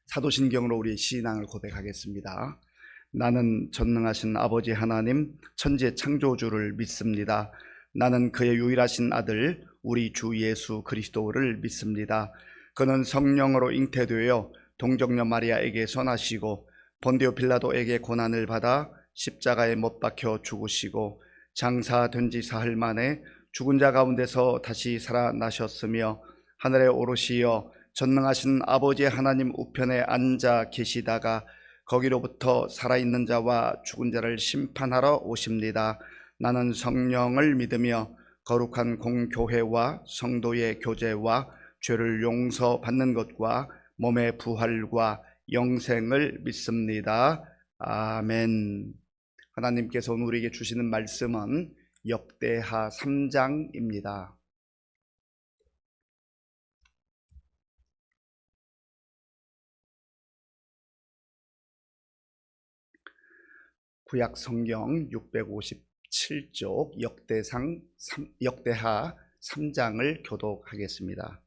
사도신경으로 우리 신앙을 고백하겠습니다. 나는 전능하신 아버지 하나님 천지의 창조주를 믿습니다. 나는 그의 유일하신 아들 우리 주 예수 그리스도를 믿습니다. 그는 성령으로 잉태되어 동정녀 마리아에게 선하시고 본디오 빌라도에게 고난을 받아 십자가에 못 박혀 죽으시고 장사된 지 사흘 만에 죽은 자 가운데서 다시 살아나셨으며 하늘에 오르시어 전능하신 아버지 하나님 우편에 앉아 계시다가 거기로부터 살아있는 자와 죽은 자를 심판하러 오십니다. 나는 성령을 믿으며 거룩한 공교회와 성도의 교제와 죄를 용서받는 것과 몸의 부활과 영생을 믿습니다. 아멘. 하나님께서 오늘 우리에게 주시는 말씀은 역대하 3장입니다. 구약 성경 657쪽 역대하 3장을 교독하겠습니다.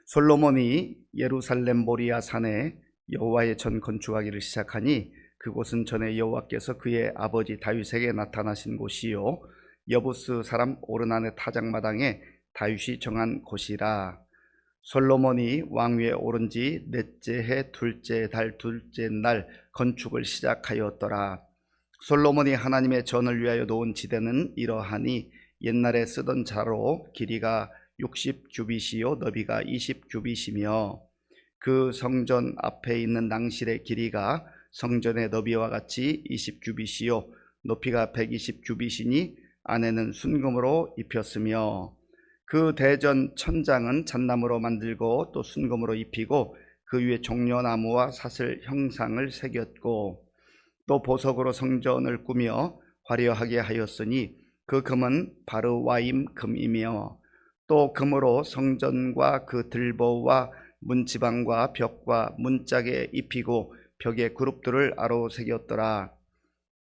솔로몬이 예루살렘 모리아 산에 여호와의 전 건축하기를 시작하니 그곳은 전에 여호와께서 그의 아버지 다윗에게 나타나신 곳이요 여부스 사람 오르난의 타작마당에 다윗이 정한 곳이라. 솔로몬이 왕위에 오른 지 넷째 해 둘째 달 둘째 날 건축을 시작하였더라. 솔로몬이 하나님의 전을 위하여 놓은 지대는 이러하니 옛날에 쓰던 자로 길이가 60규빗이요 너비가 20규빗이며 그 성전 앞에 있는 낭실의 길이가 성전의 너비와 같이 20규빗이요 높이가 120규빗이니 안에는 순금으로 입혔으며 그 대전 천장은 잣나무로 만들고 또 순금으로 입히고 그 위에 종려나무와 사슬 형상을 새겼고 또 보석으로 성전을 꾸며 화려하게 하였으니 그 금은 바르와임 금이며 또 금으로 성전과 그 들보와 문지방과 벽과 문짝에 입히고 벽에 그룹들을 아로 새겼더라.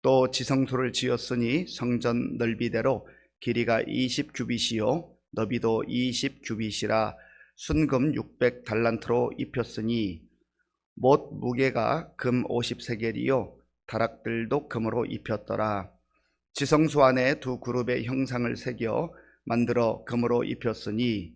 또 지성소를 지었으니 성전 넓이대로 길이가 20규빗이요 너비도 20규빗이라 순금 600달란트로 입혔으니 못 무게가 금 50세겔이요 다락들도 금으로 입혔더라. 지성소 안에 두 그룹의 형상을 새겨 만들어 금으로 입혔으니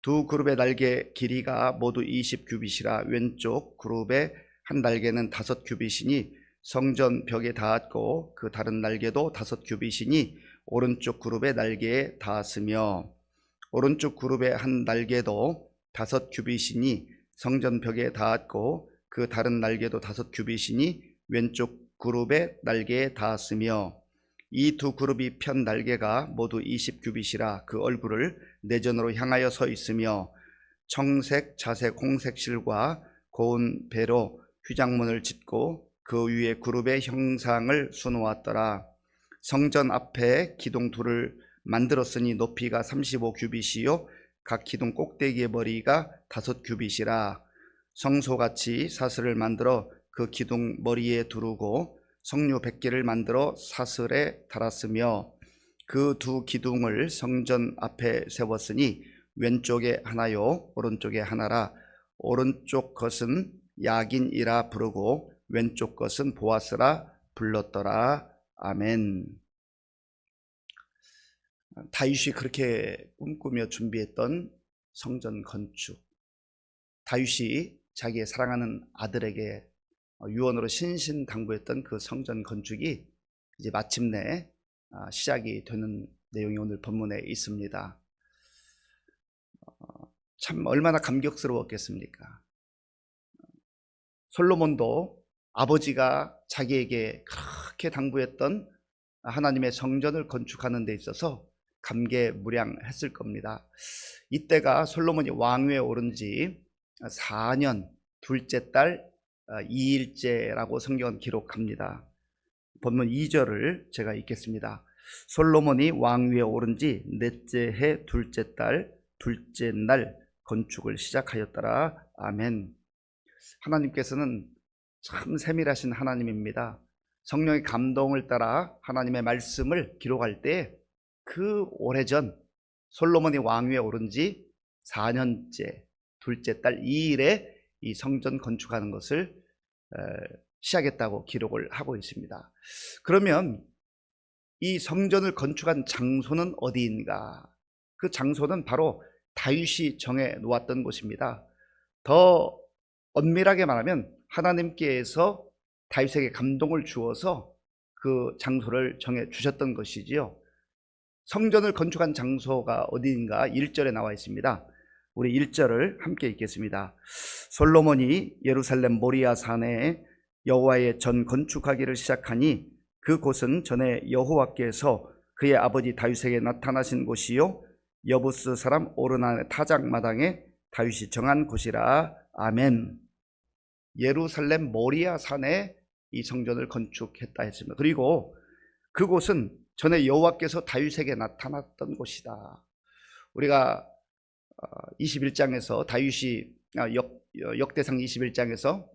두 그룹의 날개 길이가 모두 20규빗이라 왼쪽 그룹의 한 날개는 5규빗이니 성전 벽에 닿았고 그 다른 날개도 5규빗이니 오른쪽 그룹의 날개에 닿았으며 오른쪽 그룹의 한 날개도 5규빗이니 성전 벽에 닿았고 그 다른 날개도 5규빗이니 왼쪽 그룹의 날개에 닿았으며 이 두 그룹이 편 날개가 모두 20규빗이라 그 얼굴을 내전으로 향하여 서 있으며 청색, 자색, 홍색 실과 고운 배로 휘장문을 짓고 그 위에 그룹의 형상을 수놓았더라. 성전 앞에 기둥 둘을 만들었으니 높이가 35규빗이요 각 기둥 꼭대기의 머리가 5규빗이라. 성소같이 사슬을 만들어 그 기둥 머리에 두르고 석류 100개를 만들어 사슬에 달았으며 그 두 기둥을 성전 앞에 세웠으니 왼쪽에 하나요 오른쪽에 하나라. 오른쪽 것은 야긴이라 부르고 왼쪽 것은 보아스라 불렀더라. 아멘. 다윗이 그렇게 꿈꾸며 준비했던 성전 건축, 다윗이 자기의 사랑하는 아들에게 유언으로 신신당부했던 그 성전 건축이 이제 마침내 시작이 되는 내용이 오늘 본문에 있습니다. 참 얼마나 감격스러웠겠습니까? 솔로몬도 아버지가 자기에게 그렇게 당부했던 하나님의 성전을 건축하는 데 있어서 감개무량했을 겁니다. 이때가 솔로몬이 왕위에 오른 지 4년 둘째 달 2일째라고 성경은 기록합니다. 본문 2절을 제가 읽겠습니다. 솔로몬이 왕위에 오른 지 넷째 해 둘째 달 둘째 날 건축을 시작하였더라. 아멘. 하나님께서는 참 세밀하신 하나님입니다. 성령의 감동을 따라 하나님의 말씀을 기록할 때 그 오래전 솔로몬이 왕위에 오른 지 4년째 둘째 달 2일에 이 성전 건축하는 것을 시작했다고 기록을 하고 있습니다. 그러면 이 성전을 건축한 장소는 어디인가? 그 장소는 바로 다윗이 정해 놓았던 곳입니다. 더 엄밀하게 말하면 하나님께서 다윗에게 감동을 주어서 그 장소를 정해 주셨던 것이지요. 성전을 건축한 장소가 어디인가 1절에 나와 있습니다. 우리 1절을 함께 읽겠습니다. 솔로몬이 예루살렘 모리아 산에 여호와의 전 건축하기를 시작하니 그곳은 전에 여호와께서 그의 아버지 다윗에게 나타나신 곳이요 여부스 사람 오르난의 타작마당에 다윗이 정한 곳이라. 아멘. 예루살렘 모리아 산에 이 성전을 건축했다 했습니다. 그리고 그곳은 전에 여호와께서 다윗에게 나타났던 곳이다. 우리가 21장에서 다윗이 역대상 21장에서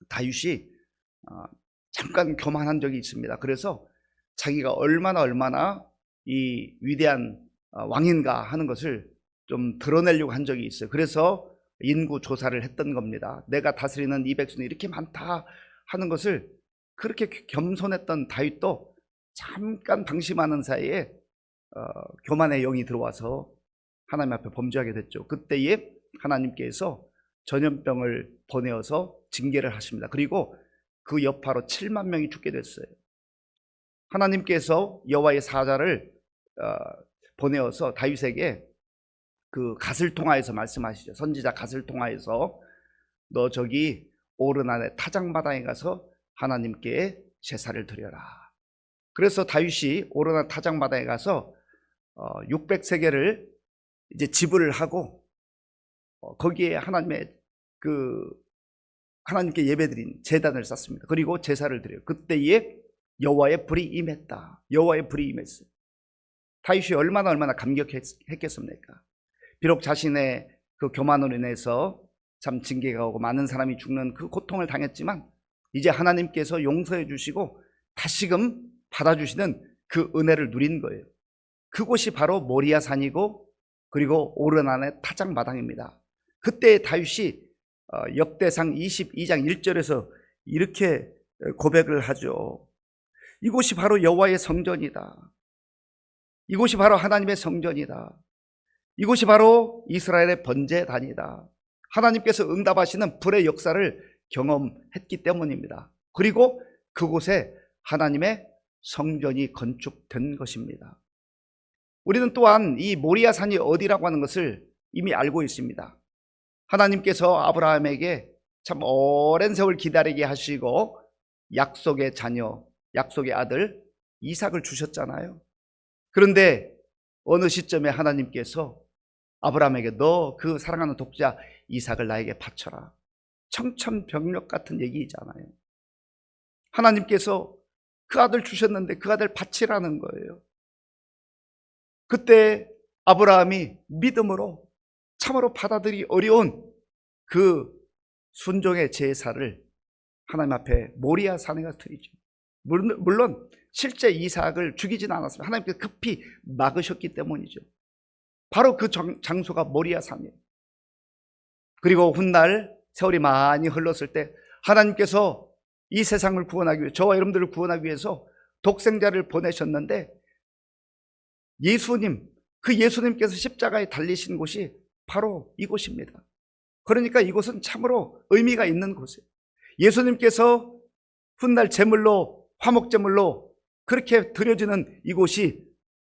다윗이 잠깐 교만한 적이 있습니다. 그래서 자기가 얼마나 이 위대한 왕인가 하는 것을 좀 드러내려고 한 적이 있어요. 그래서 인구 조사를 했던 겁니다. 내가 다스리는 이 백성이 이렇게 많다 하는 것을 그렇게 겸손했던 다윗도 잠깐 방심하는 사이에 교만의 영이 들어와서 하나님 앞에 범죄하게 됐죠. 그때에 하나님께서 전염병을 보내어서 징계를 하십니다. 그리고 그 여파로 7만 명이 죽게 됐어요. 하나님께서 여호와의 사자를 보내어서 다윗에게 그 갓을 통하여서 말씀하시죠. 선지자 갓을 통하여서 너 저기 오르난의 타작마당에 가서 하나님께 제사를 드려라. 그래서 다윗이 오르난 타작마당에 가서 600세겔을 이제 지불을 하고 거기에 하나님께 예배드린 제단을 쌓습니다. 그리고 제사를 드려요. 그때에 여호와의 불이 임했다. 여호와의 불이 임했어요. 다윗이 얼마나 감격했겠습니까? 비록 자신의 그 교만으로 인해서 참 징계가 오고 많은 사람이 죽는 그 고통을 당했지만 이제 하나님께서 용서해 주시고 다시금 받아주시는 그 은혜를 누린 거예요. 그곳이 바로 모리아 산이고 그리고 오르난의 타작마당입니다. 그때 다윗이 역대상 22장 1절에서 이렇게 고백을 하죠. 이곳이 바로 여호와의 성전이다. 이곳이 바로 하나님의 성전이다. 이곳이 바로 이스라엘의 번제단이다. 하나님께서 응답하시는 불의 역사를 경험했기 때문입니다. 그리고 그곳에 하나님의 성전이 건축된 것입니다. 우리는 또한 이 모리아 산이 어디라고 하는 것을 이미 알고 있습니다. 하나님께서 아브라함에게 참 오랜 세월 기다리게 하시고 약속의 자녀, 약속의 아들 이삭을 주셨잖아요. 그런데 어느 시점에 하나님께서 아브라함에게 너 그 사랑하는 독자 이삭을 나에게 바쳐라. 청천벽력 같은 얘기잖아요. 하나님께서 그 아들 주셨는데 그 아들 바치라는 거예요. 그때 아브라함이 믿음으로 참으로 받아들이기 어려운 그 순종의 제사를 하나님 앞에 모리아 산에 가서 드리죠. 물론 실제 이삭을 죽이지는 않았습니다. 하나님께서 급히 막으셨기 때문이죠. 바로 그 장소가 모리아 산이에요. 그리고 훗날 세월이 많이 흘렀을 때 하나님께서 이 세상을 구원하기 위해 저와 여러분들을 구원하기 위해서 독생자를 보내셨는데 그 예수님께서 십자가에 달리신 곳이 바로 이곳입니다. 그러니까 이곳은 참으로 의미가 있는 곳이에요. 예수님께서 훗날 제물로 화목제물로 그렇게 드려지는 이곳이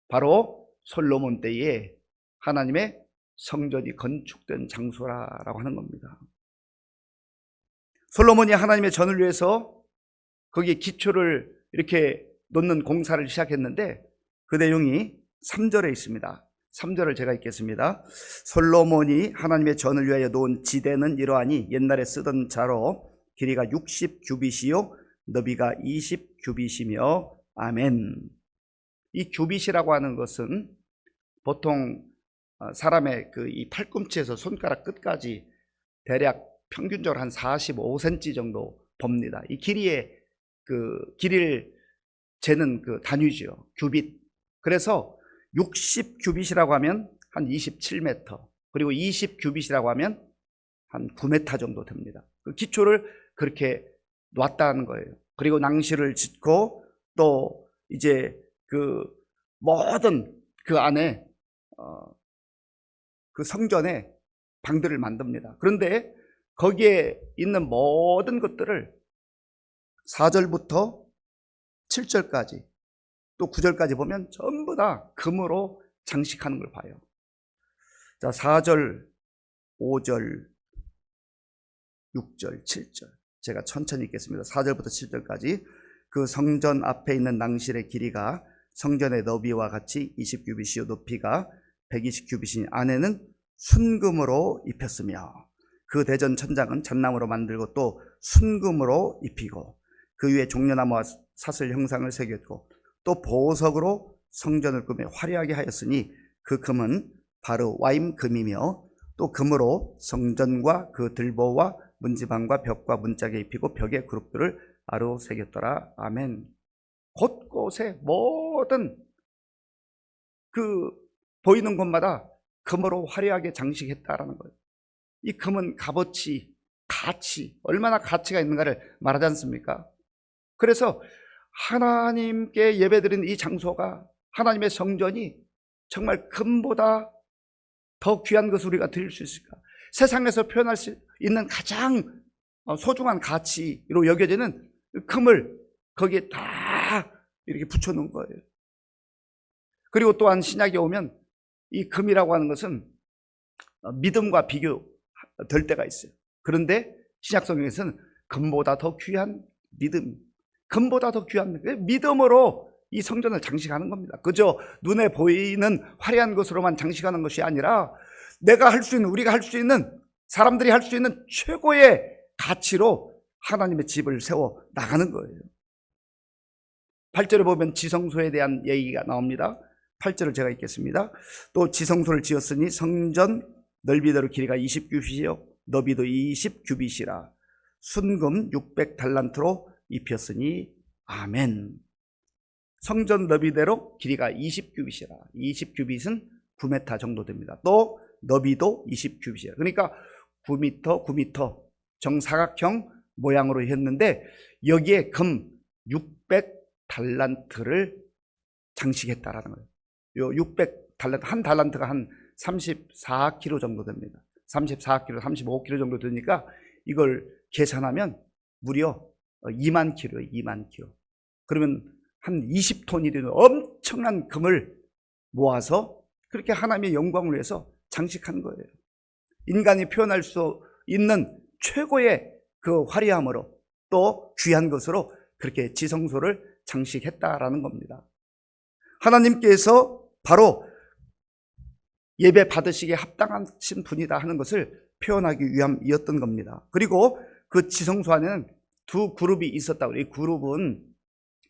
바로 솔로몬 때에 하나님의 성전이 건축된 장소라고 하는 겁니다. 솔로몬이 하나님의 전을 위해서 거기에 기초를 이렇게 놓는 공사를 시작했는데 그 내용이 3절에 있습니다. 3절을 제가 읽겠습니다. 솔로몬이 하나님의 전을 위하여 놓은 지대는 이러하니 옛날에 쓰던 자로 길이가 60규빗이요 너비가 20규빗이며 아멘. 이 규빗이라고 하는 것은 보통 사람의 이 팔꿈치에서 손가락 끝까지 대략 평균적으로 한 45cm 정도 봅니다. 이 길이를 재는 그 단위죠. 규빗. 그래서 60규빗이라고 하면 한 27m, 그리고 20규빗이라고 하면 한 9m 정도 됩니다. 그 기초를 그렇게 놨다는 거예요. 그리고 낭실을 짓고 또 이제 그 모든 그 안에 그 성전에 방들을 만듭니다. 그런데 거기에 있는 모든 것들을 4절부터 7절까지 또 9절까지 보면 전부 다 금으로 장식하는 걸 봐요. 자, 4절, 5절, 6절, 7절. 제가 천천히 읽겠습니다. 4절부터 7절까지. 그 성전 앞에 있는 낭실의 길이가 성전의 너비와 같이 20규빗이요 높이가 120규빗이니 안에는 순금으로 입혔으며 그 대전 천장은 잣나무로 만들고 또 순금으로 입히고 그 위에 종려나무와 사슬 형상을 새겼고 또 보석으로 성전을 꾸며 화려하게 하였으니 그 금은 바로 와임금이며 또 금으로 성전과 그 들보와 문지방과 벽과 문짝에 입히고 벽에 그룹들을 아로 새겼더라. 아멘. 곳곳에 모든 그 보이는 곳마다 금으로 화려하게 장식했다라는 거예요. 이 금은 값어치, 가치, 얼마나 가치가 있는가를 말하지 않습니까? 그래서 하나님께 예배드리는 이 장소가, 하나님의 성전이 정말 금보다 더 귀한 것을 우리가 드릴 수 있을까? 세상에서 표현할 수 있는 가장 소중한 가치로 여겨지는 금을 거기에 다 이렇게 붙여놓은 거예요. 그리고 또한 신약에 오면 이 금이라고 하는 것은 믿음과 비교될 때가 있어요. 그런데 신약 성경에서는 금보다 더 귀한 믿음, 금보다 더 귀한 믿음으로 이 성전을 장식하는 겁니다. 그저 눈에 보이는 화려한 것으로만 장식하는 것이 아니라 내가 할 수 있는, 우리가 할 수 있는, 사람들이 할 수 있는 최고의 가치로 하나님의 집을 세워 나가는 거예요. 8절에 보면 지성소에 대한 얘기가 나옵니다. 8절을 제가 읽겠습니다. 또 지성소를 지었으니 성전 넓이대로 길이가 20규빗이요 너비도 20규빗이라 순금 600달란트로 입혔으니 아멘. 성전 너비대로 길이가 20규빗이라 20규빗은 9m 정도 됩니다. 또 너비도 20규빗이에요. 그러니까 9m 정사각형 모양으로 했는데 여기에 금 600달란트를 장식했다라는 거예요. 요 600달란트, 한 달란트가 한 34kg 정도 됩니다. 34kg, 35kg 정도 되니까 이걸 계산하면 무려 2만 kg예요. 2만 kg. 그러면 한 20톤이 되는 엄청난 금을 모아서 그렇게 하나님의 영광을 위해서 장식한 거예요. 인간이 표현할 수 있는 최고의 그 화려함으로 또 귀한 것으로 그렇게 지성소를 장식했다라는 겁니다. 하나님께서 바로 예배 받으시기에 합당하신 분이다 하는 것을 표현하기 위함이었던 겁니다. 그리고 그 지성소 안에는 두 그룹이 있었다고. 이 그룹은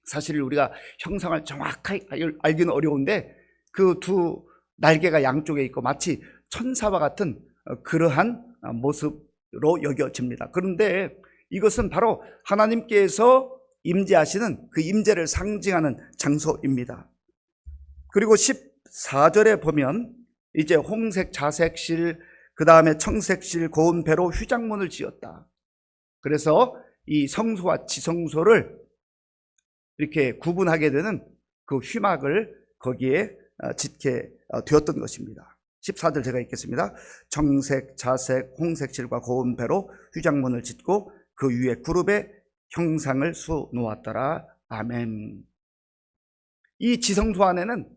사실 우리가 형상을 정확하게 알기는 어려운데 그 두 날개가 양쪽에 있고 마치 천사와 같은 그러한 모습으로 여겨집니다. 그런데 이것은 바로 하나님께서 임재하시는 그 임재를 상징하는 장소입니다. 그리고 14절에 보면 이제 홍색 자색실, 그 다음에 청색실, 고운 배로 휘장문을 지었다. 그래서 이 성소와 지성소를 이렇게 구분하게 되는 그 휘막을 거기에 짓게 되었던 것입니다. 14절 제가 읽겠습니다. 정색, 자색, 홍색실과 고운 배로 휘장문을 짓고 그 위에 그룹의 형상을 수 놓았더라. 아멘. 이 지성소 안에는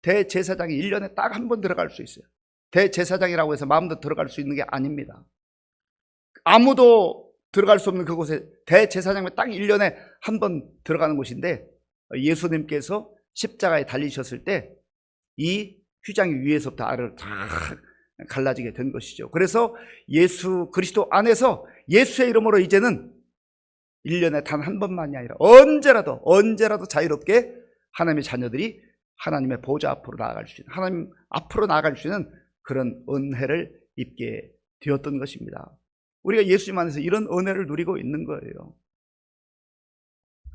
대제사장이 1년에 딱 한 번 들어갈 수 있어요. 대제사장이라고 해서 마음대로 들어갈 수 있는 게 아닙니다. 아무도 들어갈 수 없는 그곳에 대제사장이 딱 1년에 한 번 들어가는 곳인데 예수님께서 십자가에 달리셨을 때 이 휘장이 위에서부터 아래로 다 갈라지게 된 것이죠. 그래서 예수 그리스도 안에서 예수의 이름으로 이제는 1년에 단 한 번만이 아니라 언제라도 자유롭게 하나님의 자녀들이 하나님의 보좌 앞으로 나아갈 수 있는, 하나님 앞으로 나아갈 수 있는 그런 은혜를 입게 되었던 것입니다. 우리가 예수님 안에서 이런 은혜를 누리고 있는 거예요.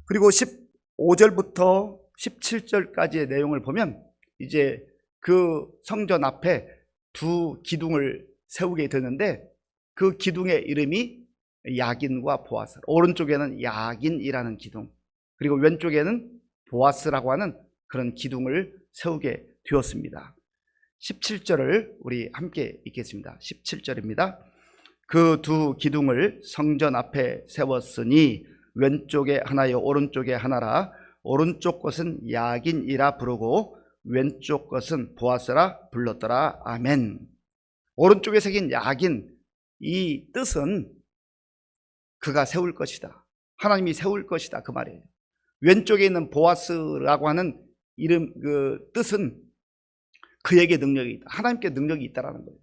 그리고 15절부터 17절까지의 내용을 보면 이제 그 성전 앞에 두 기둥을 세우게 되는데 그 기둥의 이름이 야긴과 보아스. 오른쪽에는 야긴이라는 기둥, 그리고 왼쪽에는 보아스라고 하는 그런 기둥을 세우게 되었습니다. 17절을 우리 함께 읽겠습니다. 17절입니다. 그 두 기둥을 성전 앞에 세웠으니 왼쪽에 하나요 오른쪽에 하나라. 오른쪽 것은 야긴이라 부르고 왼쪽 것은 보아스라 불렀더라. 아멘. 오른쪽에 새긴 야긴, 이 뜻은 그가 세울 것이다, 하나님이 세울 것이다, 그 말이에요. 왼쪽에 있는 보아스라고 하는 이름, 그 뜻은 그에게 능력이 있다, 하나님께 능력이 있다라는 거예요.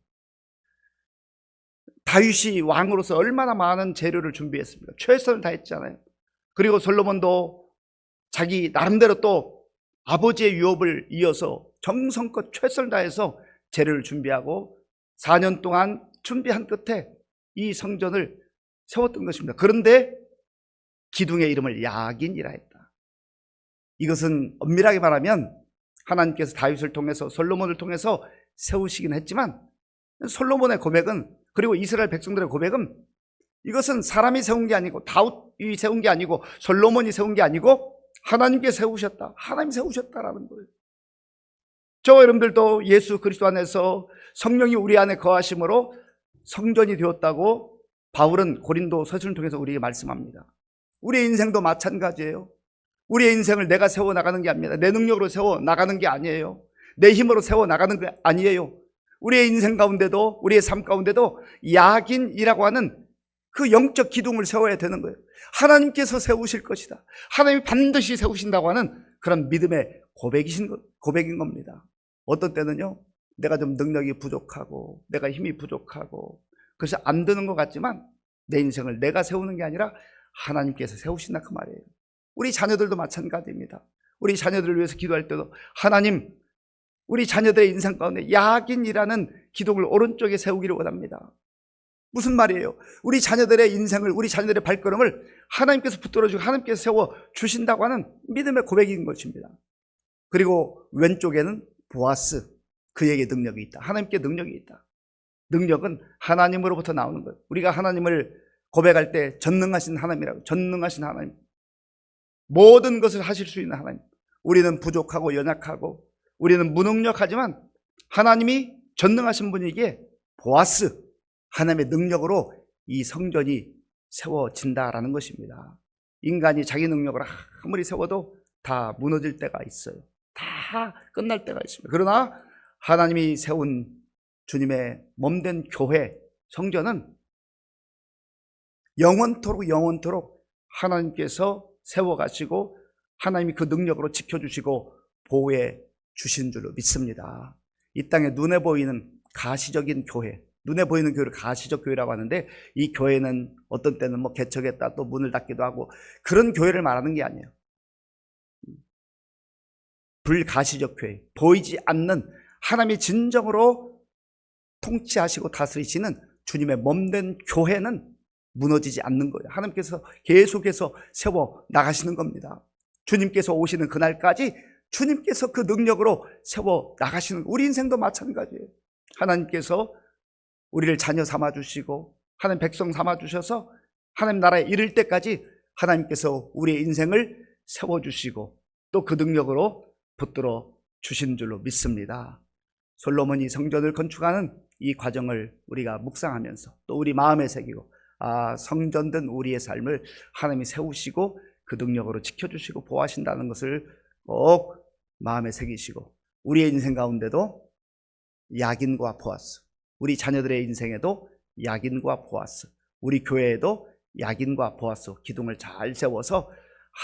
다윗이 왕으로서 얼마나 많은 재료를 준비했습니까? 최선을 다했잖아요. 그리고 솔로몬도 자기 나름대로 또 아버지의 유업을 이어서 정성껏 최선을 다해서 재료를 준비하고 4년 동안 준비한 끝에 이 성전을 세웠던 것입니다. 그런데 기둥의 이름을 야긴이라 했다. 이것은 엄밀하게 말하면 하나님께서 다윗을 통해서 솔로몬을 통해서 세우시긴 했지만, 솔로몬의 고백은, 그리고 이스라엘 백성들의 고백은, 이것은 사람이 세운 게 아니고 다윗이 세운 게 아니고 솔로몬이 세운 게 아니고 하나님께 세우셨다, 하나님 세우셨다라는 거예요. 저와 여러분들도 예수 그리스도 안에서 성령이 우리 안에 거하심으로 성전이 되었다고 바울은 고린도 서신을 통해서 우리에게 말씀합니다. 우리의 인생도 마찬가지예요. 우리의 인생을 내가 세워나가는 게 아닙니다. 내 능력으로 세워나가는 게 아니에요. 내 힘으로 세워나가는 게 아니에요. 우리의 인생 가운데도, 우리의 삶 가운데도 야긴이라고 하는 그 영적 기둥을 세워야 되는 거예요. 하나님께서 세우실 것이다, 하나님이 반드시 세우신다고 하는 그런 믿음의 고백인 겁니다. 어떤 때는요, 내가 좀 능력이 부족하고 내가 힘이 부족하고 그래서 안 되는 것 같지만 내 인생을 내가 세우는 게 아니라 하나님께서 세우신다, 그 말이에요. 우리 자녀들도 마찬가지입니다. 우리 자녀들을 위해서 기도할 때도 하나님, 우리 자녀들의 인생 가운데 야긴이라는 기둥을 오른쪽에 세우기를 원합니다. 무슨 말이에요? 우리 자녀들의 인생을, 우리 자녀들의 발걸음을 하나님께서 붙들어주고 하나님께서 세워주신다고 하는 믿음의 고백인 것입니다. 그리고 왼쪽에는 보아스, 그에게 능력이 있다, 하나님께 능력이 있다. 능력은 하나님으로부터 나오는 거예요. 우리가 하나님을 고백할 때 전능하신 하나님이라고, 전능하신 하나님, 모든 것을 하실 수 있는 하나님. 우리는 부족하고 연약하고 우리는 무능력하지만 하나님이 전능하신 분이기에 보아스, 하나님의 능력으로 이 성전이 세워진다라는 것입니다. 인간이 자기 능력으로 아무리 세워도 다 무너질 때가 있어요. 다 끝날 때가 있습니다. 그러나 하나님이 세운 주님의 몸된 교회, 성전은 영원토록 하나님께서 세워가시고 하나님이 그 능력으로 지켜주시고 보호해 주신 줄로 믿습니다. 이 땅에 눈에 보이는 가시적인 교회, 눈에 보이는 교회를 가시적 교회라고 하는데, 이 교회는 어떤 때는 뭐 개척했다 또 문을 닫기도 하고 그런 교회를 말하는 게 아니에요. 불가시적 교회, 보이지 않는 하나님이 진정으로 통치하시고 다스리시는 주님의 몸된 교회는 무너지지 않는 거예요. 하나님께서 계속해서 세워 나가시는 겁니다. 주님께서 오시는 그날까지 주님께서 그 능력으로 세워 나가시는, 우리 인생도 마찬가지예요. 하나님께서 우리를 자녀 삼아주시고 하나님 백성 삼아주셔서 하나님 나라에 이를 때까지 하나님께서 우리의 인생을 세워주시고 또 그 능력으로 붙들어 주신 줄로 믿습니다. 솔로몬이 성전을 건축하는 이 과정을 우리가 묵상하면서 또 우리 마음에 새기고, 성전된 우리의 삶을 하나님이 세우시고 그 능력으로 지켜주시고 보호하신다는 것을 꼭 마음에 새기시고, 우리의 인생 가운데도 야긴과 보아스, 우리 자녀들의 인생에도 야긴과 보아스, 우리 교회에도 야긴과 보아스 기둥을 잘 세워서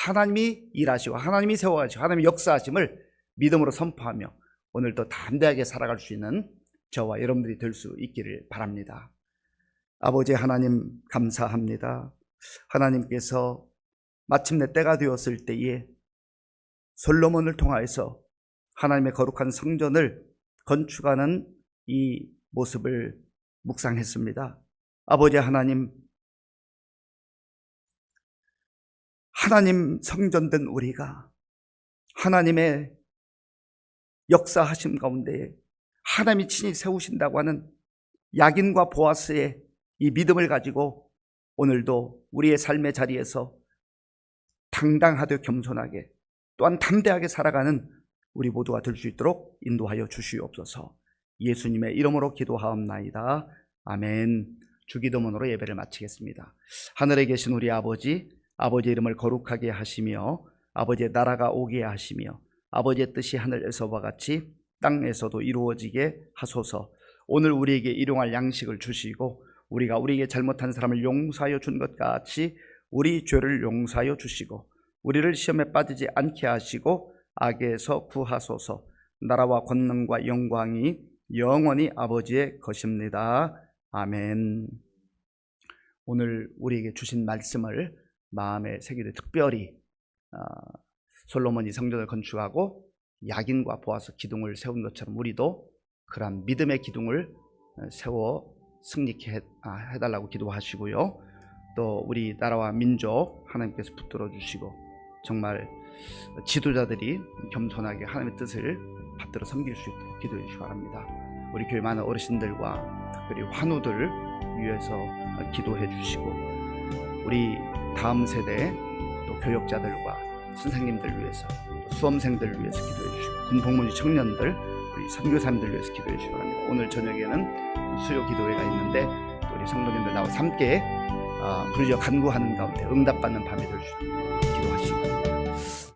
하나님이 일하시고 하나님이 세워가시고 하나님이 역사하심을 믿음으로 선포하며 오늘도 담대하게 살아갈 수 있는 저와 여러분들이 될 수 있기를 바랍니다. 아버지 하나님, 감사합니다. 하나님께서 마침내 때가 되었을 때에 솔로몬을 통하여서 하나님의 거룩한 성전을 건축하는 이 모습을 묵상했습니다. 아버지 하나님, 하나님 성전된 우리가 하나님의 역사하심 가운데 하나님이 친히 세우신다고 하는 야긴과 보아스의 이 믿음을 가지고 오늘도 우리의 삶의 자리에서 당당하되 겸손하게 또한 담대하게 살아가는 우리 모두가 될 수 있도록 인도하여 주시옵소서. 예수님의 이름으로 기도하옵나이다. 아멘. 주기도문으로 예배를 마치겠습니다. 하늘에 계신 우리 아버지, 아버지의 이름을 거룩하게 하시며 아버지의 나라가 오게 하시며 아버지의 뜻이 하늘에서와 같이 땅에서도 이루어지게 하소서. 오늘 우리에게 일용할 양식을 주시고 우리가 우리에게 잘못한 사람을 용서하여 준 것 같이 우리 죄를 용서하여 주시고 우리를 시험에 빠지지 않게 하시고 악에서 구하소서. 나라와 권능과 영광이 영원히 아버지의 것입니다. 아멘. 오늘 우리에게 주신 말씀을 마음에 새기되 특별히 솔로몬이 성전을 건축하고 야긴과 보아스 기둥을 세운 것처럼 우리도 그러한 믿음의 기둥을 세워 승리케 해달라고 기도하시고요. 또 우리 나라와 민족 하나님께서 붙들어 주시고 정말 지도자들이 겸손하게 하나님의 뜻을 받들어 섬길 수 있도록 기도해 주시기 바랍니다. 우리 교회 많은 어르신들과 특별히 환우들 위해서 기도해 주시고 우리 다음 세대 또 교역자들과 선생님들 위해서 또 수험생들을 위해서 기도해 주시고 군복무지 청년들 우리 선교사님들 위해서 기도해 주시기 바랍니다. 오늘 저녁에는 수요 기도회가 있는데 또 우리 성도님들 나와 함께 부르짖어 간구하는 가운데 응답받는 밤이 될 수 있도록 기도하시기 바랍니다.